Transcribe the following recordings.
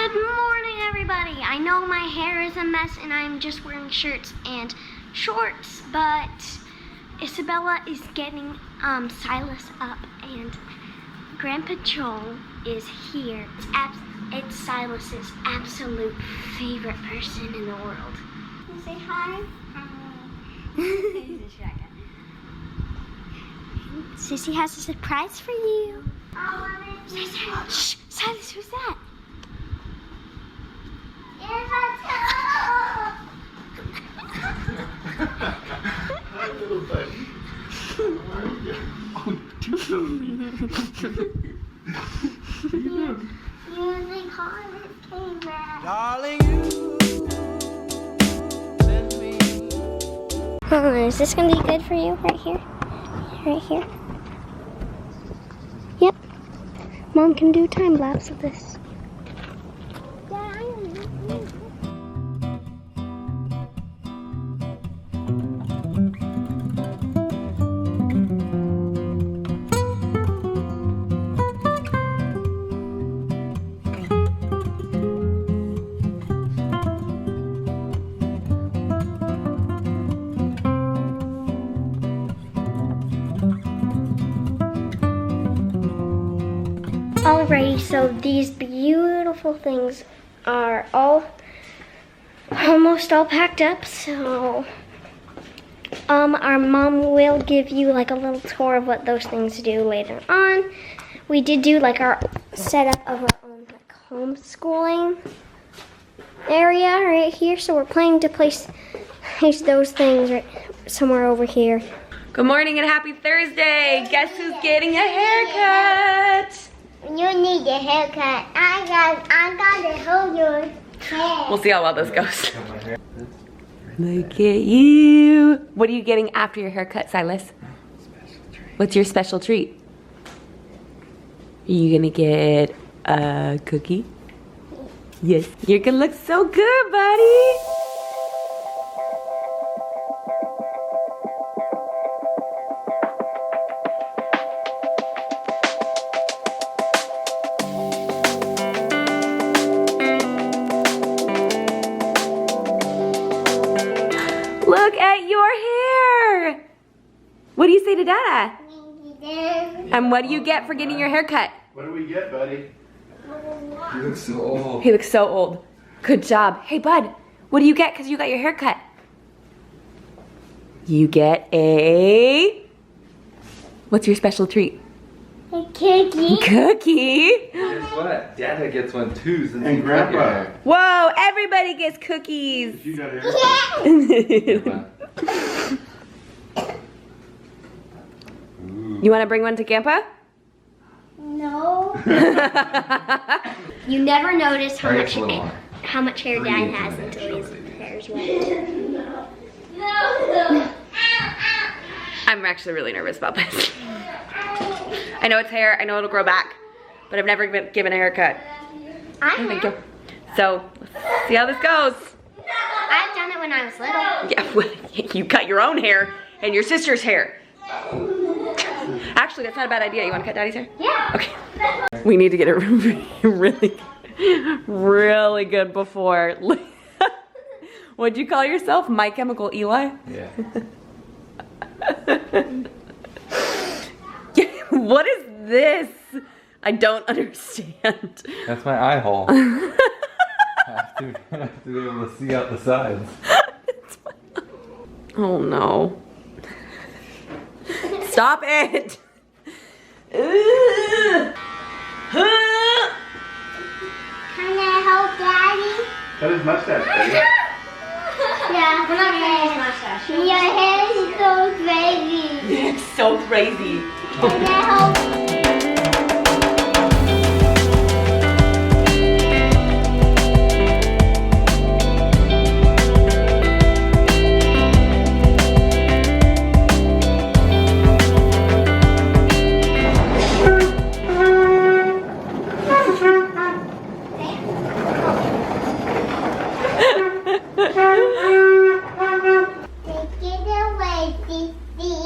Good morning, everybody. I know my hair is a mess and I'm just wearing shirts and shorts, but Isabella is getting Silas up and Grandpa Joel is here. It's Silas's absolute favorite person in the world. Can you say hi? Sissy has a surprise for you. Shh, Silas, who's that? Hi, little buddy. How are you? Oh, you're so Darling, you send me. Is this gonna be good for you? Right here? Right here? Yep. Mom can do time lapse of this. Alrighty, so these beautiful things are almost all packed up, so our mom will give you like a little tour of what those things do later on. We did do like our setup of our own like homeschooling area right here, so we're planning to place those things right somewhere over here. Good morning and happy Thursday. Guess who's getting a haircut? You need a haircut. I got to hold your hair. We'll see how well this goes. Look at you. What are you getting after your haircut, Silas? What's your special treat? Are you gonna get a cookie? Yes. You're gonna look so good, buddy. Look at your hair! What do you say to Dada? And what do you get for getting your hair cut? What do we get, buddy? You look so old. He looks so old. Good job. Hey, bud, what do you get because you got your hair cut? You get a... What's your special treat? A cookie. Cookie? Guess what? Dada gets one too. Since And you cut your Grandpa. hair. Whoa, everybody gets cookies. You got hair? You want to bring one to Grandpa? No. You never notice how Alright, much hair Dad has until his hair's wet. No. I'm actually really nervous about this. I know it's hair, I know it'll grow back, but I've never been given a haircut. Thank you. So, let's see how this goes. I've done it when I was little. Yeah, well, you cut your own hair and your sister's hair. Actually, that's not a bad idea. You want to cut Daddy's hair? Yeah. Okay. We need to get it really good before. What'd you call yourself? My Chemical Eli? Yeah. What is this? I don't understand. That's my eye hole. I have to be able to see out the sides. Oh no. Stop it! Can I help Daddy? Cut his mustache, buddy. Yeah. We're not cutting his mustache. Your hair is so crazy. It's so crazy. Can I help? Take it away, Sissy.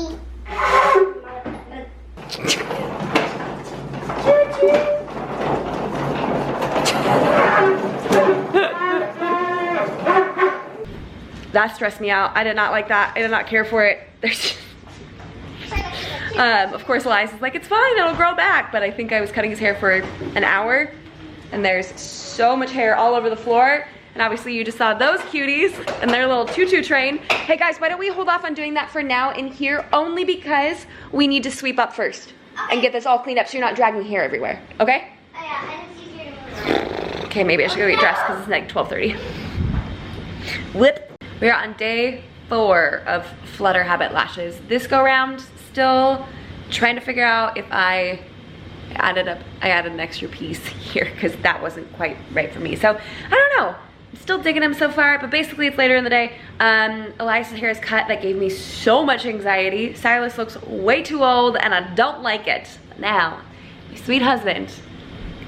that stressed me out. I did not like that. I did not care for it. There's of course, Elias is like, it's fine, it'll grow back. But I think I was cutting his hair for an hour, and there's so much hair all over the floor. And obviously you just saw those cuties and their little tutu train. Hey guys, why don't we hold off on doing that for now in here, only because we need to sweep up first and get this all cleaned up so you're not dragging hair everywhere, okay? Oh yeah, and it's easier to move. Okay, maybe I should go get dressed because it's like 12:30. Whip. We're on day 4 of Flutter Habit lashes. This go round, still trying to figure out if I added an extra piece here because that wasn't quite right for me. So I don't know. I'm still digging them so far, but basically it's later in the day. Elias's hair is cut. That gave me so much anxiety. Silas looks way too old and I don't like it. Now, my sweet husband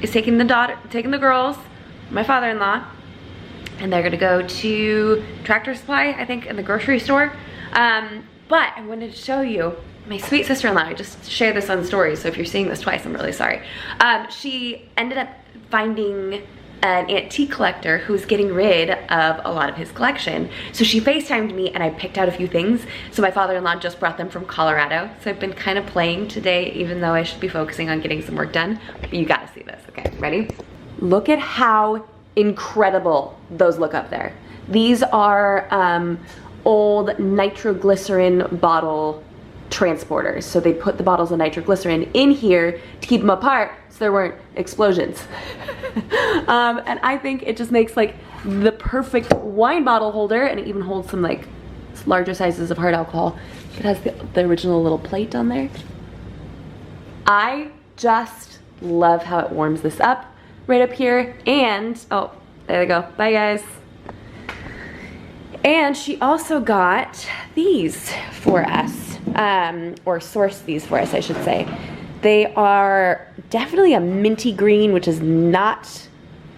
is taking the girls, my father-in-law, and they're gonna go to Tractor Supply, I think, in the grocery store. But I wanted to show you my sweet sister-in-law. I just shared this on stories, so if you're seeing this twice, I'm really sorry. She ended up finding an antique collector who's getting rid of a lot of his collection. So she FaceTimed me and I picked out a few things. So my father-in-law just brought them from Colorado. So I've been kind of playing today, even though I should be focusing on getting some work done. But you gotta see this, okay, ready? Look at how incredible those look up there. These are old nitroglycerin bottle transporters. So they put the bottles of nitroglycerin in here to keep them apart so there weren't explosions. And I think it just makes like the perfect wine bottle holder, and it even holds some like larger sizes of hard alcohol. It has the original little plate on there. I just love how it warms this up right up here. And oh, there they go. Bye guys. And she also got these for us, or sourced these for us, I should say. They are definitely a minty green, which is not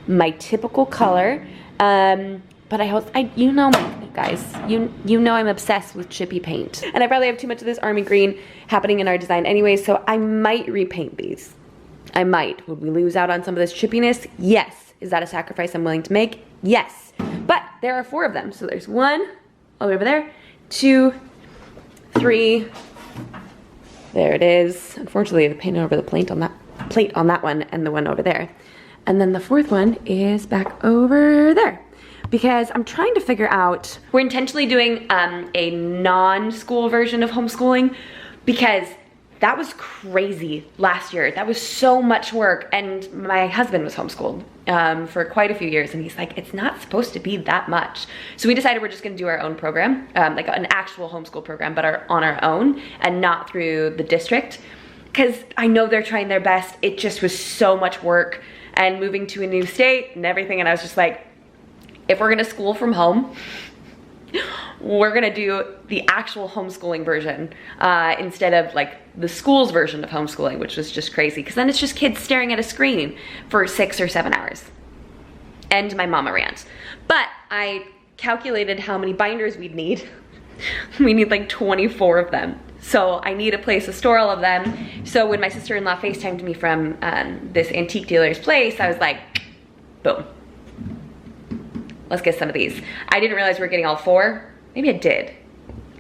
my typical color. But you know me, guys. You know I'm obsessed with chippy paint. And I probably have too much of this army green happening in our design anyway, so I might repaint these. I might. Would we lose out on some of this chippiness? Yes. Is that a sacrifice I'm willing to make? Yes. But there are 4 of them. So there's 1 all the way over there, 2, 3. There it is. Unfortunately, the paint over the plate on that one and the one over there. And then the 4th one is back over there. Because I'm trying to figure out, we're intentionally doing a non-school version of homeschooling because that was crazy last year. That was so much work, and my husband was homeschooled for quite a few years, and he's like, it's not supposed to be that much. So we decided we're just gonna do our own program, like an actual homeschool program, but on our own and not through the district. Because I know they're trying their best. It just was so much work and moving to a new state and everything, and I was just like, if we're gonna school from home, we're gonna do the actual homeschooling version instead of like the school's version of homeschooling, which was just crazy because then it's just kids staring at a screen for 6 or 7 hours. And my mama rant. But I calculated how many binders we'd need. We need like 24 of them. So I need a place to store all of them. So when my sister-in-law FaceTimed me from this antique dealer's place, I was like, boom. Let's get some of these. I didn't realize we were getting all 4. Maybe I did.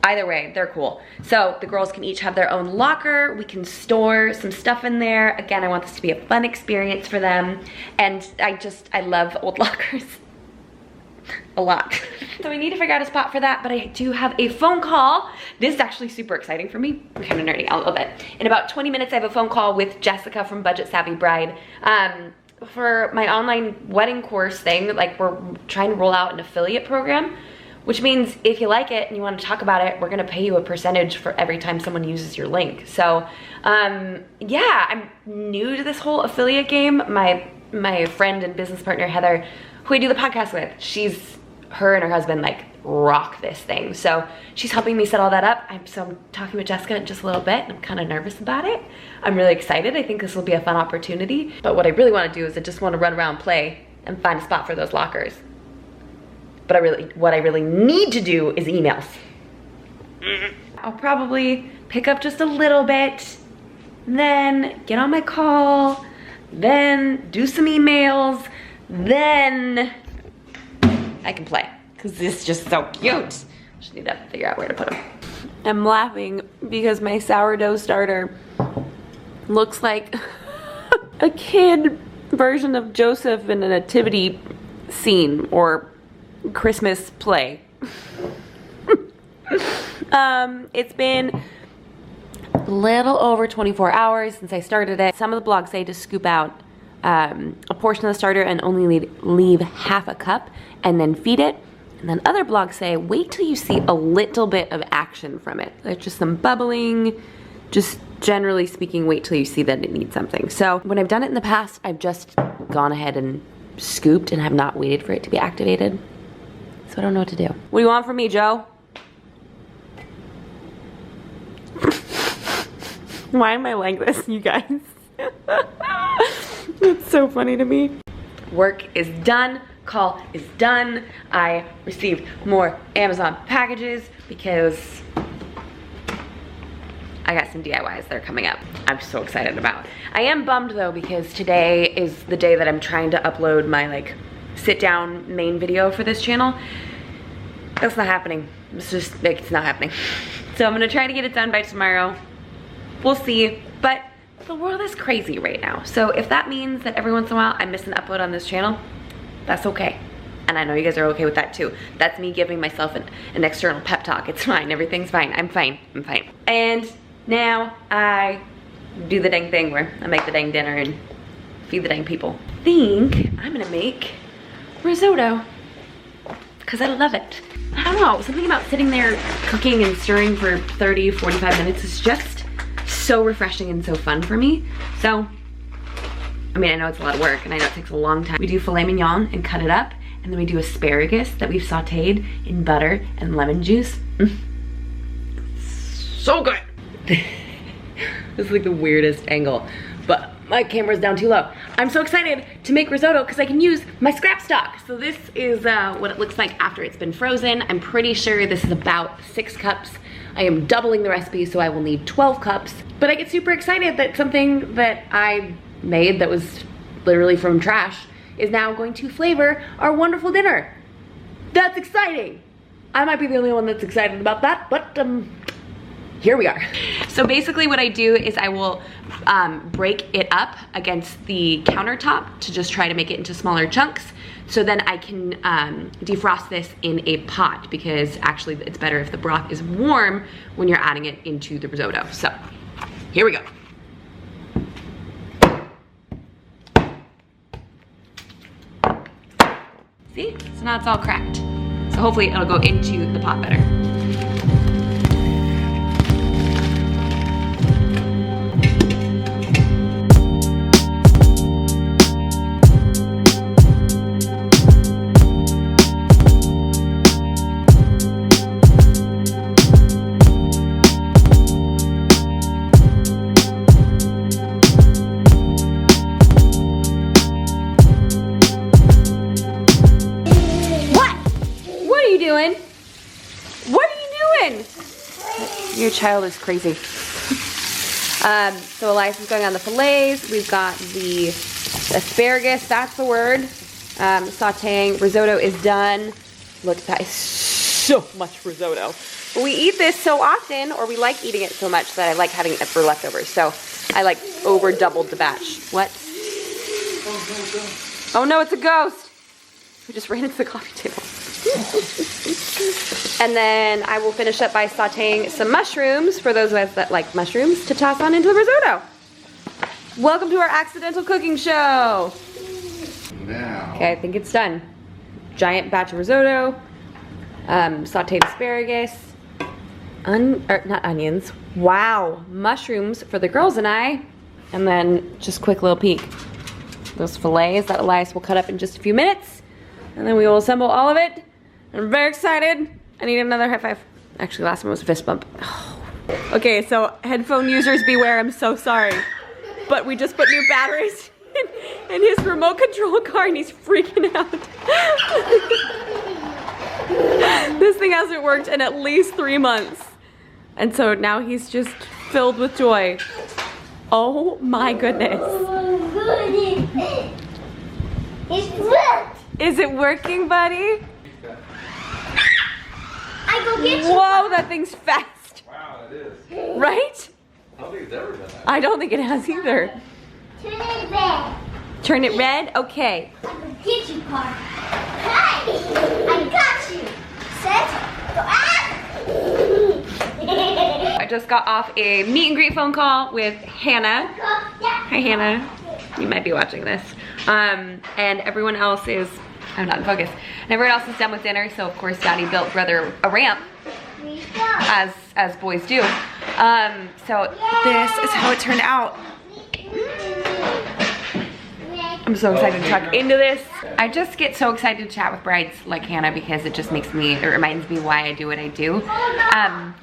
Either way, they're cool. So the girls can each have their own locker. We can store some stuff in there. Again, I want this to be a fun experience for them. And I love old lockers a lot. So we need to figure out a spot for that, but I do have a phone call. This is actually super exciting for me. I'm kind of nerding out a little bit. In about 20 minutes, I have a phone call with Jessica from Budget Savvy Bride. For my online wedding course thing, like we're trying to roll out an affiliate program, which means if you like it and you want to talk about it, we're gonna pay you a percentage for every time someone uses your link. So yeah, I'm new to this whole affiliate game. My friend and business partner, Heather, who I do the podcast with, her and her husband like rock this thing. So she's helping me set all that up. I'm talking with Jessica in just a little bit, and I'm kind of nervous about it. I'm really excited. I think this will be a fun opportunity. But what I really want to do is I just want to run around, play, and find a spot for those lockers. But what I really need to do is emails. I'll probably pick up just a little bit, then get on my call, then do some emails, then I can play. because this is just so cute. Just need to figure out where to put them. I'm laughing because my sourdough starter looks like a kid version of Joseph in a nativity scene or Christmas play. It's been a little over 24 hours since I started it. Some of the blogs say to scoop out a portion of the starter and only leave half a cup and then feed it. And then other blogs say wait till you see a little bit of action from it. Like just some bubbling, just generally speaking, wait till you see that it needs something. So when I've done it in the past, I've just gone ahead and scooped and have not waited for it to be activated. So I don't know what to do. What do you want from me, Joe? Why am I like this, you guys? It's so funny to me. Work is done. Call is done. I received more Amazon packages because I got some DIYs that are coming up. I'm so excited about. I am bummed though because today is the day that I'm trying to upload my like sit down main video for this channel. That's not happening. It's just like, it's not happening. So I'm gonna try to get it done by tomorrow. We'll see, but the world is crazy right now. So if that means that every once in a while I miss an upload on this channel, that's okay. And I know you guys are okay with that too. That's me giving myself an external pep talk. It's fine, everything's fine. I'm fine, I'm fine. And now I do the dang thing where I make the dang dinner and feed the dang people. I think I'm gonna make risotto because I love it. I don't know, something about sitting there cooking and stirring for 30, 45 minutes is just so refreshing and so fun for me. So, I mean, I know it's a lot of work and I know it takes a long time. We do filet mignon and cut it up, and then we do asparagus that we've sauteed in butter and lemon juice. So good. This is like the weirdest angle, but my camera's down too low. I'm so excited to make risotto because I can use my scrap stock. So this is what it looks like after it's been frozen. I'm pretty sure this is about 6 cups. I am doubling the recipe, so I will need 12 cups. But I get super excited that something that I made that was literally from trash is now going to flavor our wonderful dinner. That's exciting. I might be the only one that's excited about that, but here we are. So basically what I do is I will break it up against the countertop to just try to make it into smaller chunks. So then I can defrost this in a pot because actually it's better if the broth is warm when you're adding it into the risotto. So here we go. See? So now it's all cracked. So hopefully it'll go into the pot better. What are you doing? Your child is crazy. So Elias is going on the fillets. We've got the asparagus, that's the word. Sauteing. Risotto is done. Look, that is so much risotto. But we eat this so often, or we like eating it so much that I like having it for leftovers. So I like over doubled the batch. What? Oh no, it's a ghost. We just ran into the coffee table. And then I will finish up by sauteing some mushrooms for those of us that like mushrooms to toss on into the risotto. Welcome to our accidental cooking show. Now. Okay, I think it's done. Giant batch of risotto, sauteed asparagus, not onions. Wow, mushrooms for the girls and I, and then just quick little peek. Those fillets that Elias will cut up in just a few minutes, and then we will assemble all of it. I'm very excited. I need another high five. Actually, last one was a fist bump. Okay, so headphone users beware, I'm so sorry. But we just put new batteries in his remote control car and he's freaking out. This thing hasn't worked in at least 3 months. And so now he's just filled with joy. Oh my goodness. It's worked. Is it working, buddy? go get you. Whoa, that thing's fast. Wow, it is. Right? I don't think it's ever been that. I don't think it has either. Turn it red. Turn it red? Okay. I go get you, car. Hey, I got you. Set. Go I just got off a meet and greet phone call with Hannah. Hi, Hannah. You might be watching this. And everyone else is, I'm not in focus. And everyone else is done with dinner, so of course Daddy built Brother a ramp, as boys do. So this is how it turned out. I'm so excited to talk into this. I just get so excited to chat with brides like Hannah because it reminds me why I do what I do.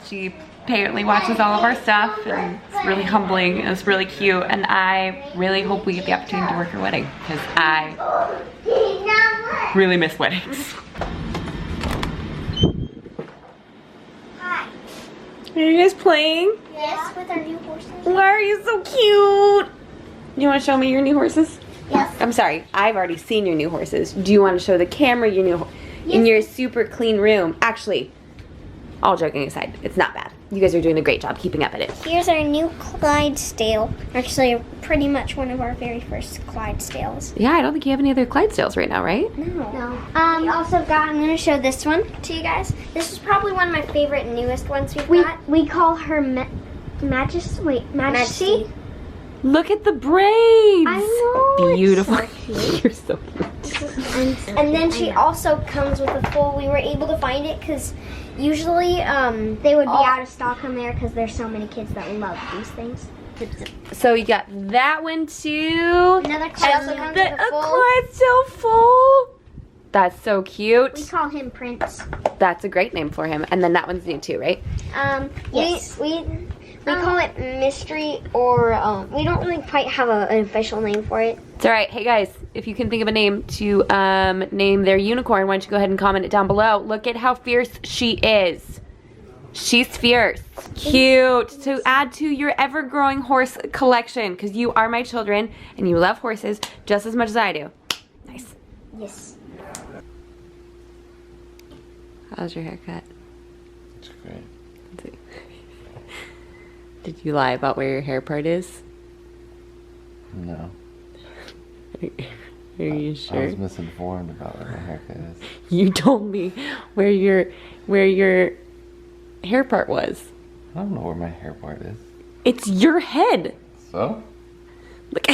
She apparently watches all of our stuff and it's really humbling and it's really cute, and I really hope we get the opportunity to work her wedding because I really miss weddings. Hi. Are you guys playing? Yes, with our new horses. Why are you so cute? You want to show me your new horses? Yes. I'm sorry, I've already seen your new horses. Do you want to show the camera your new in your super clean room? Actually, all joking aside, it's not bad. You guys are doing a great job keeping up at it. Here's our new Clydesdale. Actually, pretty much one of our very first Clydesdales. Yeah, I don't think you have any other Clydesdales right now, right? No. We also got, I'm going to show this one to you guys. This is probably one of my favorite newest ones we've got. We call her Majesty. Look at the braids. I know. Beautiful. It's so cute. You're so cute. And then she also comes with a full, we were able to find it because usually they would be out of stock on there because there's so many kids that love these things. So you got that one too. Another Clydesdale comes with a full. Clydesdale full. That's so cute. We call him Prince. That's a great name for him. And then that one's new too, right? Yes. We call it Mystery, or we don't really quite have an official name for it. It's all right. Hey guys, if you can think of a name to name their unicorn, why don't you go ahead and comment it down below. Look at how fierce she is. She's fierce. Cute. To add to your ever-growing horse collection, because you are my children and you love horses just as much as I do. Nice. Yes. How's your haircut? It's great. Did you lie about where your hair part is? No. Are you sure? I was misinformed about what my haircut is. You told me where your hair part was. I don't know where my hair part is. It's your head. So? Look.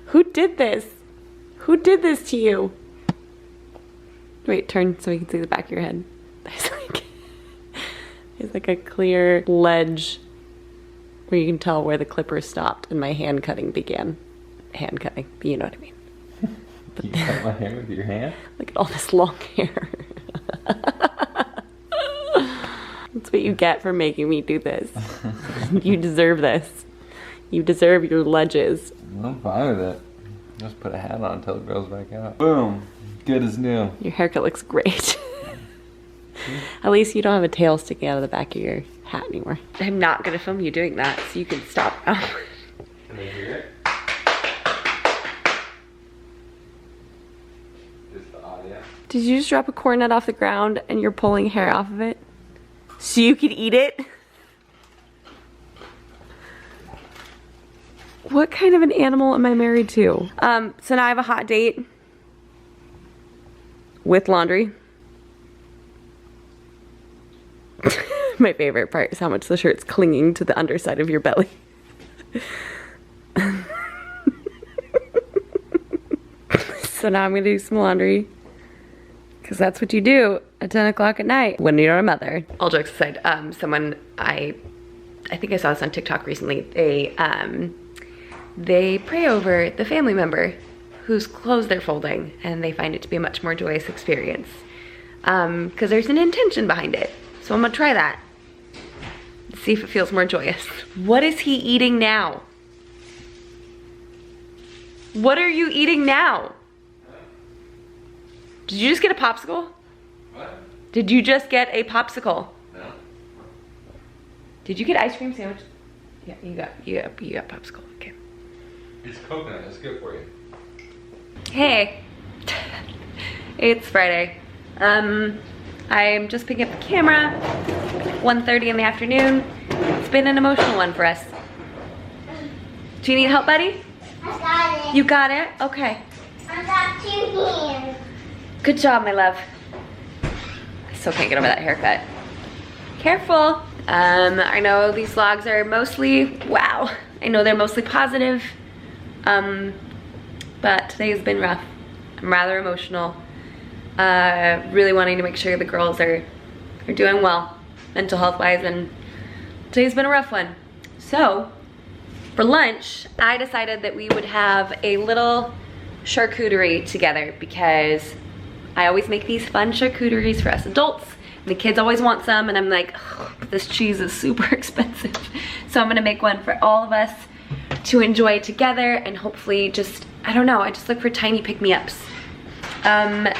Who did this? Who did this to you? Wait, turn so we can see the back of your head. It's like a clear ledge where you can tell where the clipper stopped and my hand cutting began. Hand cutting, you know what I mean. You cut my hair with your hand? Look at all this long hair. That's what you get for making me do this. You deserve this. You deserve your ledges. I'm fine with it. Just put a hat on until it grows back out. Boom. Good as new. Your haircut looks great. At least you don't have a tail sticking out of the back of your hat anymore. I'm not gonna film you doing that, so you can stop now. Can they hear it? Just the audio. Did you just drop a corn nut off the ground and you're pulling hair off of it? So you could eat it? What kind of an animal am I married to? So now I have a hot date with laundry. My favorite part is how much the shirt's clinging to the underside of your belly. So now I'm gonna do some laundry because that's what you do at 10 o'clock at night when you're a mother. All jokes aside, someone, I think I saw this on TikTok recently, they pray over the family member whose clothes they're folding and they find it to be a much more joyous experience because there's an intention behind it. So I'm gonna try that. See if it feels more joyous. What is he eating now? What are you eating now? Did you just get a popsicle? What? Did you just get a popsicle? No. Did you get ice cream sandwich? Yeah, you got popsicle. Okay. It's coconut. It's good for you. Hey, it's Friday. I'm just picking up the camera, 1:30 in the afternoon. It's been an emotional one for us. Do you need help, buddy? I got it. You got it? Okay. I got 2 hands. Good job, my love. I still can't get over that haircut. Careful. I know these vlogs are mostly, wow, I know they're mostly positive, but today has been rough. I'm rather emotional. Really wanting to make sure the girls are doing well, mental health wise, and today's been a rough one. So, for lunch, I decided that we would have a little charcuterie together because I always make these fun charcuteries for us adults. The kids always want some, and I'm like, oh, this cheese is super expensive. So I'm gonna make one for all of us to enjoy together, and hopefully just, I don't know, I just look for tiny pick-me-ups,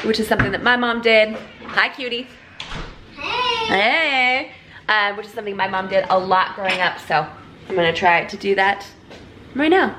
which is something that my mom did. Hi, cutie. Hey. Hey. Which is something my mom did a lot growing up, so I'm gonna try to do that right now.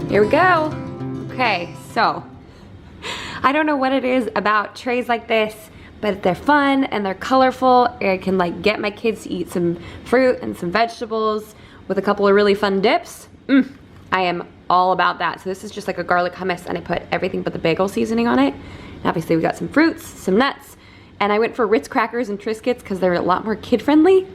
Here we go. Okay, so I don't know what it is about trays like this, but they're fun and they're colorful. I can like get my kids to eat some fruit and some vegetables with a couple of really fun dips. I am all about that. So this is just like a garlic hummus, and I put everything but the bagel seasoning on it. And obviously we got some fruits, some nuts, and I went for Ritz crackers and Triscuits because they're a lot more kid friendly.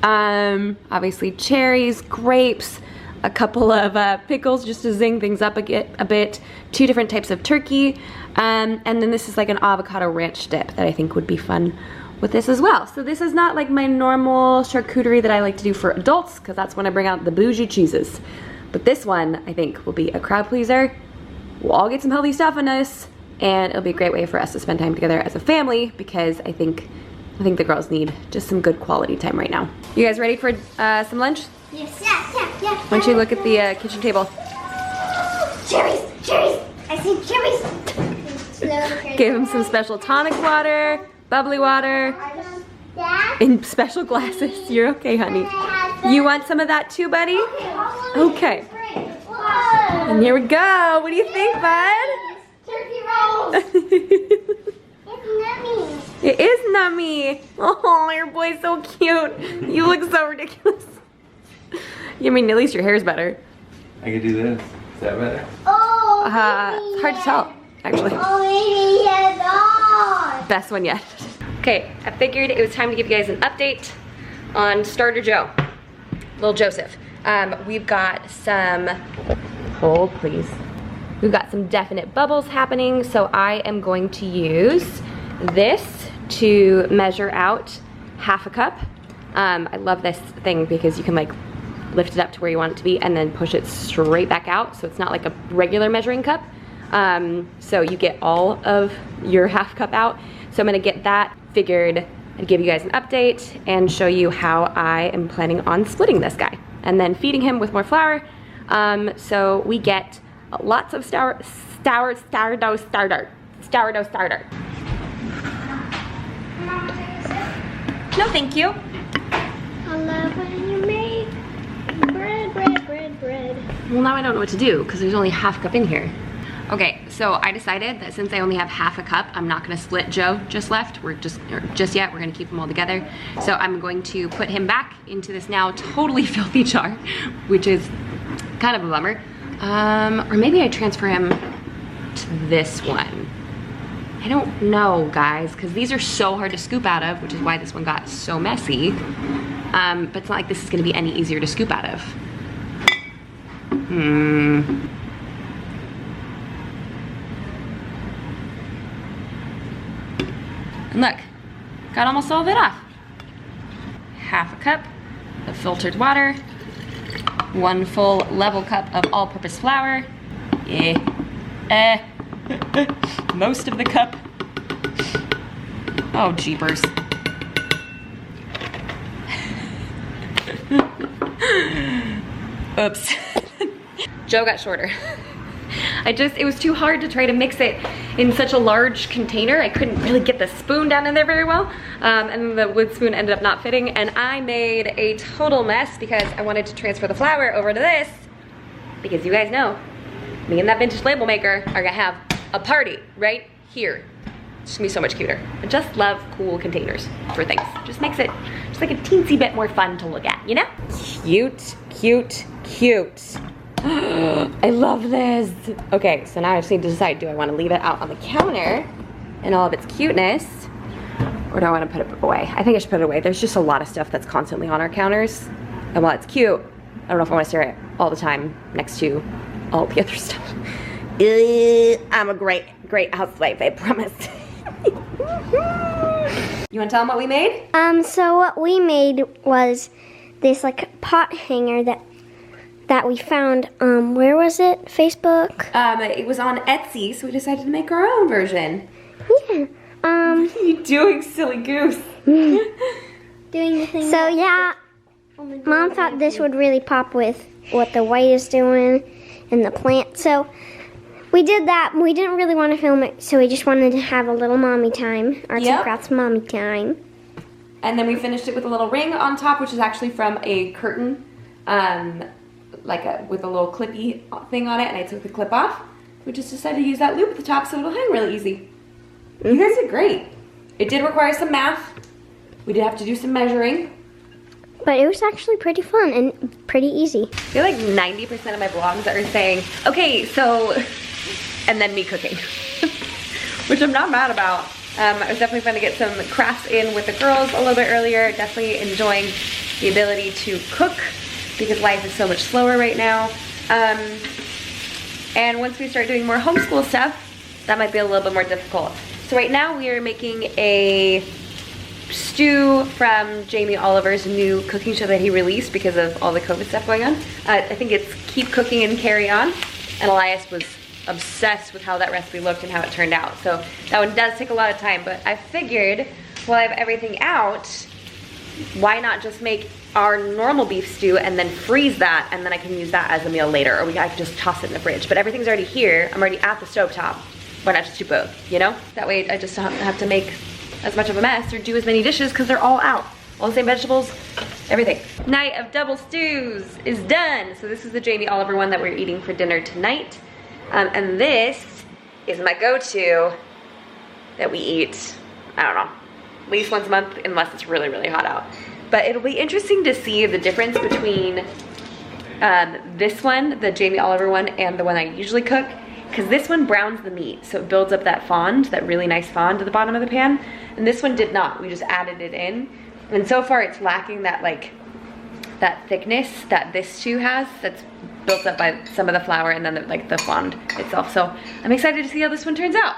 Obviously cherries, grapes, a couple of pickles just to zing things up a bit, 2 different types of turkey, and then this is like an avocado ranch dip that I think would be fun with this as well. So this is not like my normal charcuterie that I like to do for adults, because that's when I bring out the bougie cheeses. But this one I think will be a crowd pleaser. We'll all get some healthy stuff in us, and it'll be a great way for us to spend time together as a family, because I think the girls need just some good quality time right now. You guys ready for some lunch? Yes, yeah. Why don't you look at the kitchen table? Cherries. I see cherries. Give him some special tonic water, bubbly water, in special glasses. You're okay, honey. You want some of that too, buddy? Okay. And here we go. What do you think, bud? Turkey rolls. It's It is nummy. Oh, your boy's so cute. You look so ridiculous. I mean, at least your hair's better. I could do this. Is that better? Oh, It's hard to tell, actually. Oh, Best one yet. Okay, I figured it was time to give you guys an update on Starter Joe, little Joseph. We've got some, hold please. We've got some definite bubbles happening, so I am going to use this to measure out half a cup. I love this thing because you can like lift it up to where you want it to be and then push it straight back out, so it's not like a regular measuring cup. So you get all of your half cup out. So I'm gonna get that figured and give you guys an update and show you how I am planning on splitting this guy and then feeding him with more flour. So we get lots of sourdough starter. No, thank you. I love when you make bread. Well, now I don't know what to do because there's only half cup in here. Okay, so I decided that since I only have half a cup, I'm not gonna split Joe just left. We're just yet, we're gonna keep them all together. So I'm going to put him back into this now totally filthy jar, which is kind of a bummer. Or maybe I transfer him to this one. I don't know, guys, because these are so hard to scoop out of, which is why this one got so messy. But it's not like this is gonna be any easier to scoop out of. And look, got almost all of it off. Half a cup of filtered water, 1 full level cup of all-purpose flour. Most of the cup. Oh, jeepers. Oops. Joe got shorter. It was too hard to try to mix it in such a large container. I couldn't really get the spoon down in there very well. And then the wood spoon ended up not fitting, and I made a total mess because I wanted to transfer the flour over to this, because you guys know, me and that vintage label maker are gonna have a party right here. It's gonna be so much cuter. I just love cool containers for things. Just makes it just like a teensy bit more fun to look at, you know? Cute, cute, cute. I love this. Okay, so now I just need to decide, do I want to leave it out on the counter in all of its cuteness, or do I want to put it away? I think I should put it away. There's just a lot of stuff that's constantly on our counters, and while it's cute, I don't know if I want to stare at it all the time next to all the other stuff. I'm a great housewife, I promise. You want to tell them what we made? So what we made was this like pot hanger that we found, where was it? Facebook? It was on Etsy, so we decided to make our own version. Yeah. What are you doing, silly goose? Doing the thing. So yeah, Mom thought this would really pop with what the white is doing and the plant. So we did that. We didn't really want to film it, so we just wanted to have a little mommy time. Arts and crafts mommy time. And then we finished it with a little ring on top, which is actually from a curtain, with a little clippy thing on it, and I took the clip off. We just decided to use that loop at the top so it'll hang really easy. You guys did great. It did require some math. We did have to do some measuring. But it was actually pretty fun and pretty easy. I feel like 90% of my vlogs are saying, okay, so, and then me cooking, which I'm not mad about. It was definitely fun to get some crafts in with the girls a little bit earlier. Definitely enjoying the ability to cook because life is so much slower right now. And once we start doing more homeschool stuff, that might be a little bit more difficult. So right now we are making a stew from Jamie Oliver's new cooking show that he released because of all the COVID stuff going on. I think it's Keep Cooking and Carry On, and Elias was obsessed with how that recipe looked and how it turned out. So that one does take a lot of time, but I figured while I have everything out, why not just make our normal beef stew and then freeze that, and then I can use that as a meal later, or I can just toss it in the fridge. But everything's already here. I'm already at the stovetop. Why not just do both, you know? That way I just don't have to make as much of a mess or do as many dishes because they're all out. All the same vegetables, everything. Night of double stews is done. So this is the Jamie Oliver one that we're eating for dinner tonight. And this is my go-to that we eat, I don't know, at least once a month unless it's really, really hot out. But it'll be interesting to see the difference between this one, the Jamie Oliver one, and the one I usually cook. Because this one browns the meat, so it builds up that fond, that really nice fond at the bottom of the pan. And this one did not, we just added it in. And so far it's lacking that that thickness that this stew has, that's built up by some of the flour and then the fond itself. So I'm excited to see how this one turns out.